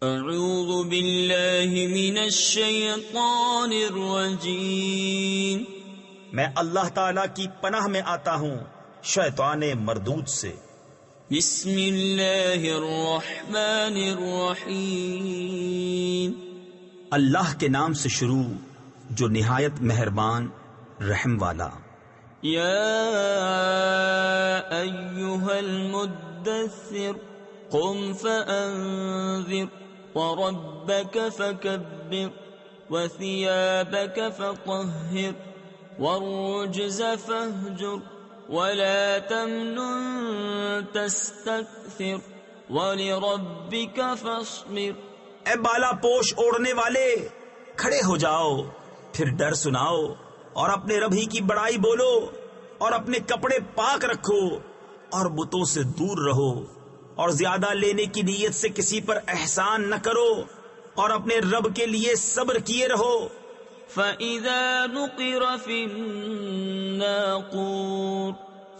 اعوذ باللہ من الشیطان الرجیم، میں اللہ تعالیٰ کی پناہ میں آتا ہوں شیطان مردود سے۔ بسم اللہ الرحمن الرحیم، اللہ کے نام سے شروع جو نہایت مہربان رحم والا۔ یا ایہا المدثر قم فانذر وربك فكبر وثيابك فطهر والرجز فاهجر ولا تمنن تستكثر ولربك فاصبر۔ اے بالا پوش اوڑھنے والے، کھڑے ہو جاؤ، پھر ڈر سناؤ اور اپنے رب ہی کی بڑائی بولو، اور اپنے کپڑے پاک رکھو اور بتوں سے دور رہو، اور زیادہ لینے کی نیت سے کسی پر احسان نہ کرو، اور اپنے رب کے لیے صبر کیے رہو۔ فَإِذَا نُقِرَ فِي النَّاقُورِ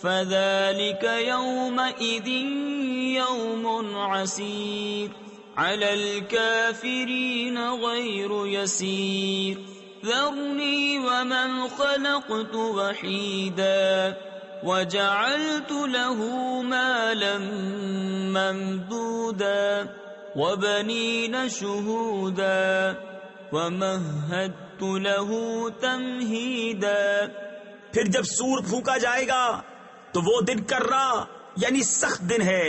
فَذَلِكَ يَوْمَئِذٍ يَوْمٌ عَسِيرٌ عَلَى الْكَافِرِينَ غَيْرُ يَسِيرٌ ذَرْنِي وَمَنْ خَلَقْتُ وَحِيدًا وَجَعَلْتُ لَهُ مَالًا مَمْدُودًا وَبَنِينَ شُهُودًا وَمَهَّدتُّ لَهُ تَمْهِيدًا۔ پھر جب سور پھونکا جائے گا تو وہ دن کرا یعنی سخت دن ہے،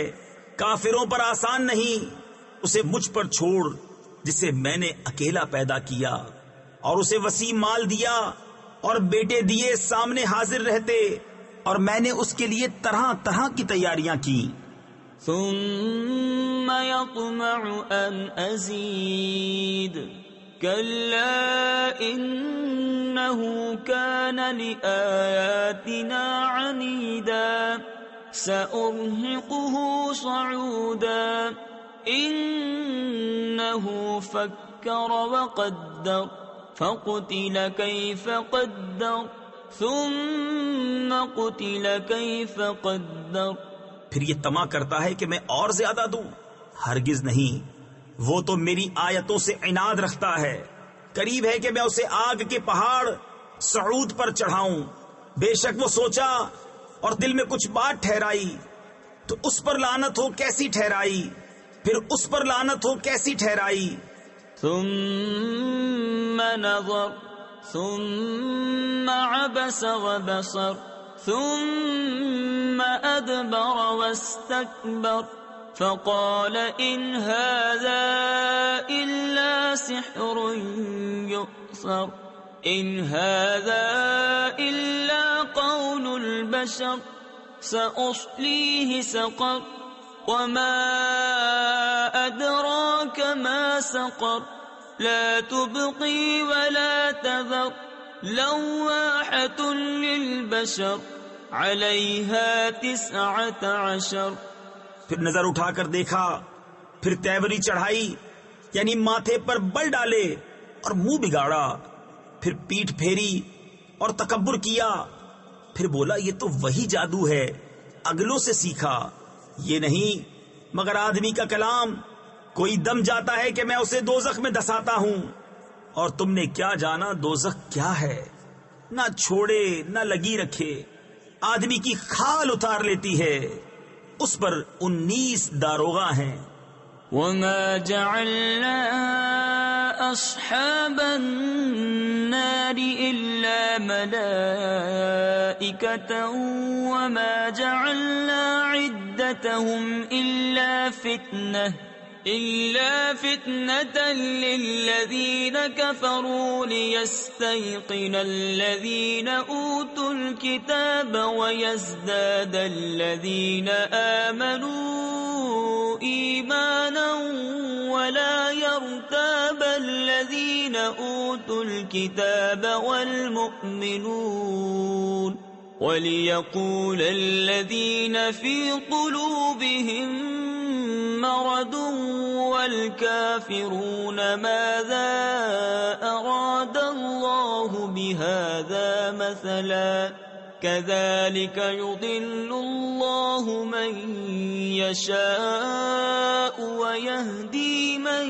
کافروں پر آسان نہیں۔ اسے مجھ پر چھوڑ جسے میں نے اکیلا پیدا کیا، اور اسے وسیع مال دیا اور بیٹے دیے سامنے حاضر رہتے، اور میں نے اس کے لیے طرح طرح کی تیاریاں کی۔ ثم يطمع ان ازید كلا انه كان لآياتنا عنيدا سأرهقه صعودا انه فكر وقدر فقتل كيف قدر ثم قتل كيف قدر۔ پھر یہ طمع کرتا ہے کہ میں اور زیادہ دوں، ہرگز نہیں، وہ تو میری آیتوں سے عناد رکھتا ہے، قریب ہے کہ میں اسے آگ کے پہاڑ صعود پر چڑھاؤں۔ بے شک وہ سوچا اور دل میں کچھ بات ٹھہرائی، تو اس پر لعنت ہو کیسی ٹھہرائی، پھر اس پر لعنت ہو کیسی ٹھہرائی۔ ثم نظر ثم عبس وبصر ثم أدبر واستكبر فقال إن هذا إلا سحر يؤثر إن هذا إلا قول البشر سأصليه سقر وما أدراك ما سقر لا تبقي ولا تذر لواحة للبشر عليها 19۔ پھر نظر اٹھا کر دیکھا، پھر تیوری چڑھائی یعنی ماتھے پر بل ڈالے اور منہ بگاڑا، پھر پیٹھ پھیری اور تکبر کیا، پھر بولا یہ تو وہی جادو ہے اگلوں سے سیکھا، یہ نہیں مگر آدمی کا کلام، کوئی دم جاتا ہے کہ میں اسے دوزخ میں دھساتا ہوں، اور تم نے کیا جانا دوزخ کیا ہے، نہ چھوڑے نہ لگی رکھے، آدمی کی کھال اتار لیتی ہے، اس پر 19 داروغہ ہیں۔ وما جعلنا اصحاب النار الا ملائكة وما جعلنا عدتهم إلا فتنة للذين كفروا ليستيقن الذين أوتوا الكتاب ويزداد الذين آمنوا إيمانا ولا يرتاب الذين أوتوا الكتاب والمؤمنون وليقول الذين في قلوبهم مرض والكافرون ماذا أراد الله بهذا مثلا كذلك يضل الله من يشاء ويهدي من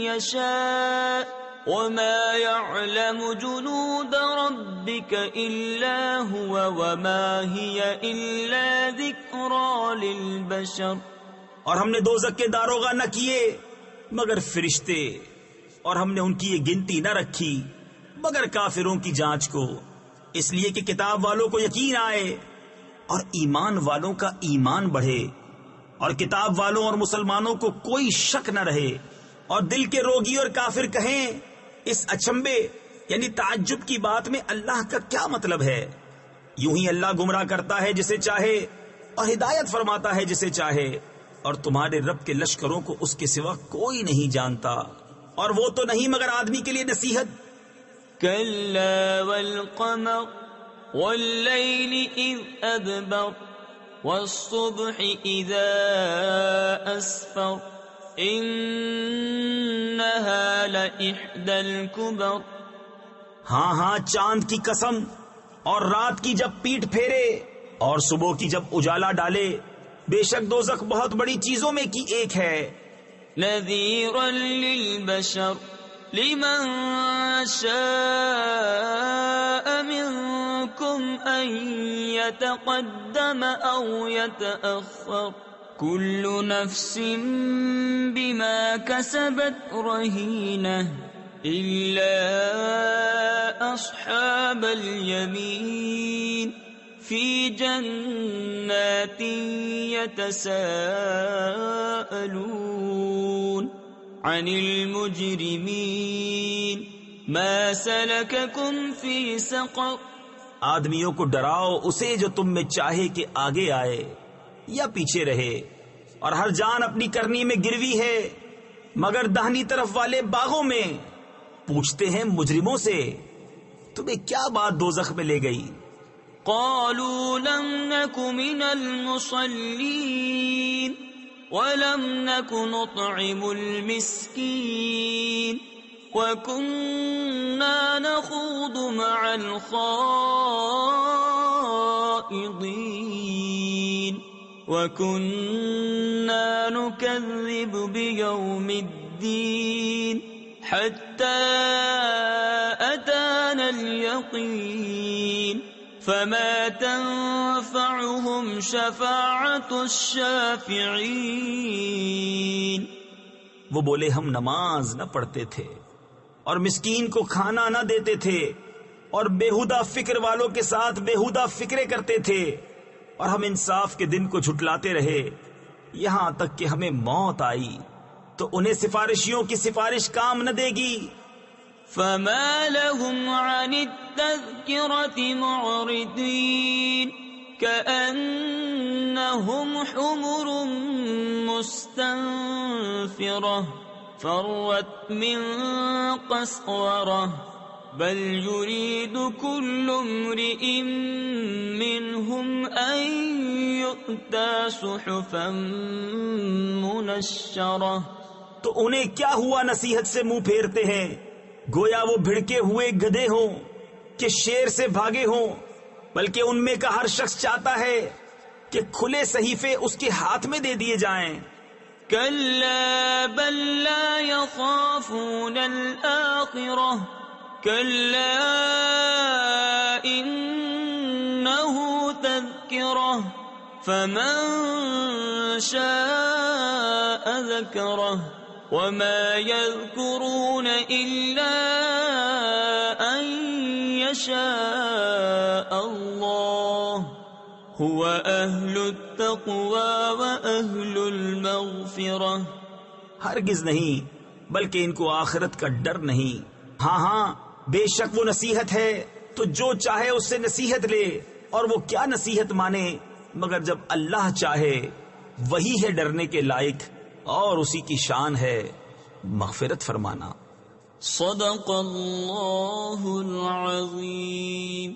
يشاء وما يعلم جنود ربك إلا هو وما هي إلا ذكرى للبشر. اور ہم نے دوزخ کے داروغہ نہ کیے مگر فرشتے، اور ہم نے ان کی یہ گنتی نہ رکھی مگر کافروں کی جانچ کو، اس لیے کہ کتاب والوں کو یقین آئے اور ایمان والوں کا ایمان بڑھے، اور کتاب والوں اور مسلمانوں کو کوئی شک نہ رہے، اور دل کے روگی اور کافر کہیں اس اچنبے یعنی تعجب کی بات میں اللہ کا کیا مطلب ہے؟ یوں ہی اللہ گمراہ کرتا ہے جسے چاہے اور ہدایت فرماتا ہے جسے چاہے، اور تمہارے رب کے لشکروں کو اس کے سوا کوئی نہیں جانتا، اور وہ تو نہیں مگر آدمی کے لیے نصیحت. كلا والقمر والليل إذ أدبر والصبح إذا أسفر إنها لإحدى الكبر. ہاں چاند کی قسم، اور رات کی جب پیٹ پھیرے اور صبح کی جب اجالا ڈالے، بے شک دوزخ بہت بڑی چیزوں میں کی ایک ہے. نذيرا للبشر لمن شاء منكم أن يتقدم أو يتأخر كل نفس بما كسبت رهينة إلا أصحاب اليمين في جنات يتساءلون عن المجرمين ما سلككم في سقر. آدمیوں کو ڈراؤ اسے جو تم میں چاہے کہ آگے آئے یا پیچھے رہے، اور ہر جان اپنی کرنی میں گروی ہے مگر دہنی طرف والے باغوں میں. پوچھتے ہیں مجرموں سے تمہیں کیا بات دوزخ میں لے گئی؟ قالوا لم نك من المصلين ولم نك نطعم المسكين وكنا نخوض مع الخائضين وكنا نكذب بيوم الدين حتى أتانا اليقين فما تنفعهم شفاعة الشافعين. وہ بولے ہم نماز نہ پڑھتے تھے اور مسکین کو کھانا نہ دیتے تھے اور بےہودہ فکر والوں کے ساتھ بےہودہ فکرے کرتے تھے، اور ہم انصاف کے دن کو جھٹلاتے رہے یہاں تک کہ ہمیں موت آئی تو انہیں سفارشیوں کی سفارش کام نہ دے گی. فما لهم عن التذكرة معرضين كأنهم حمر مستنفرة فرت من قسورة بل يريد كل امرئ منهم أن يؤتى صحفا منشرة. تو انہیں کیا ہوا نصیحت سے منہ پھیرتے ہیں؟ گویا وہ بھڑکے ہوئے گدھے ہوں کہ شیر سے بھاگے ہوں، بلکہ ان میں کا ہر شخص چاہتا ہے کہ کھلے صحیفے اس کے ہاتھ میں دے دیے جائیں. كلا بل لا يخافون الآخرة كلا إنه تذكرة فمن شاء ذكره وما يذكرون إلا أن يشاء الله هو أهل التقوى وأهل المغفرة. ہرگز نہیں، بلکہ ان کو آخرت کا ڈر نہیں. ہاں بے شک وہ نصیحت ہے تو جو چاہے اس سے نصیحت لے، اور وہ کیا نصیحت مانے مگر جب اللہ چاہے. وہی ہے ڈرنے کے لائق اور اسی کی شان ہے مغفرت فرمانا. صدق اللہ العظیم.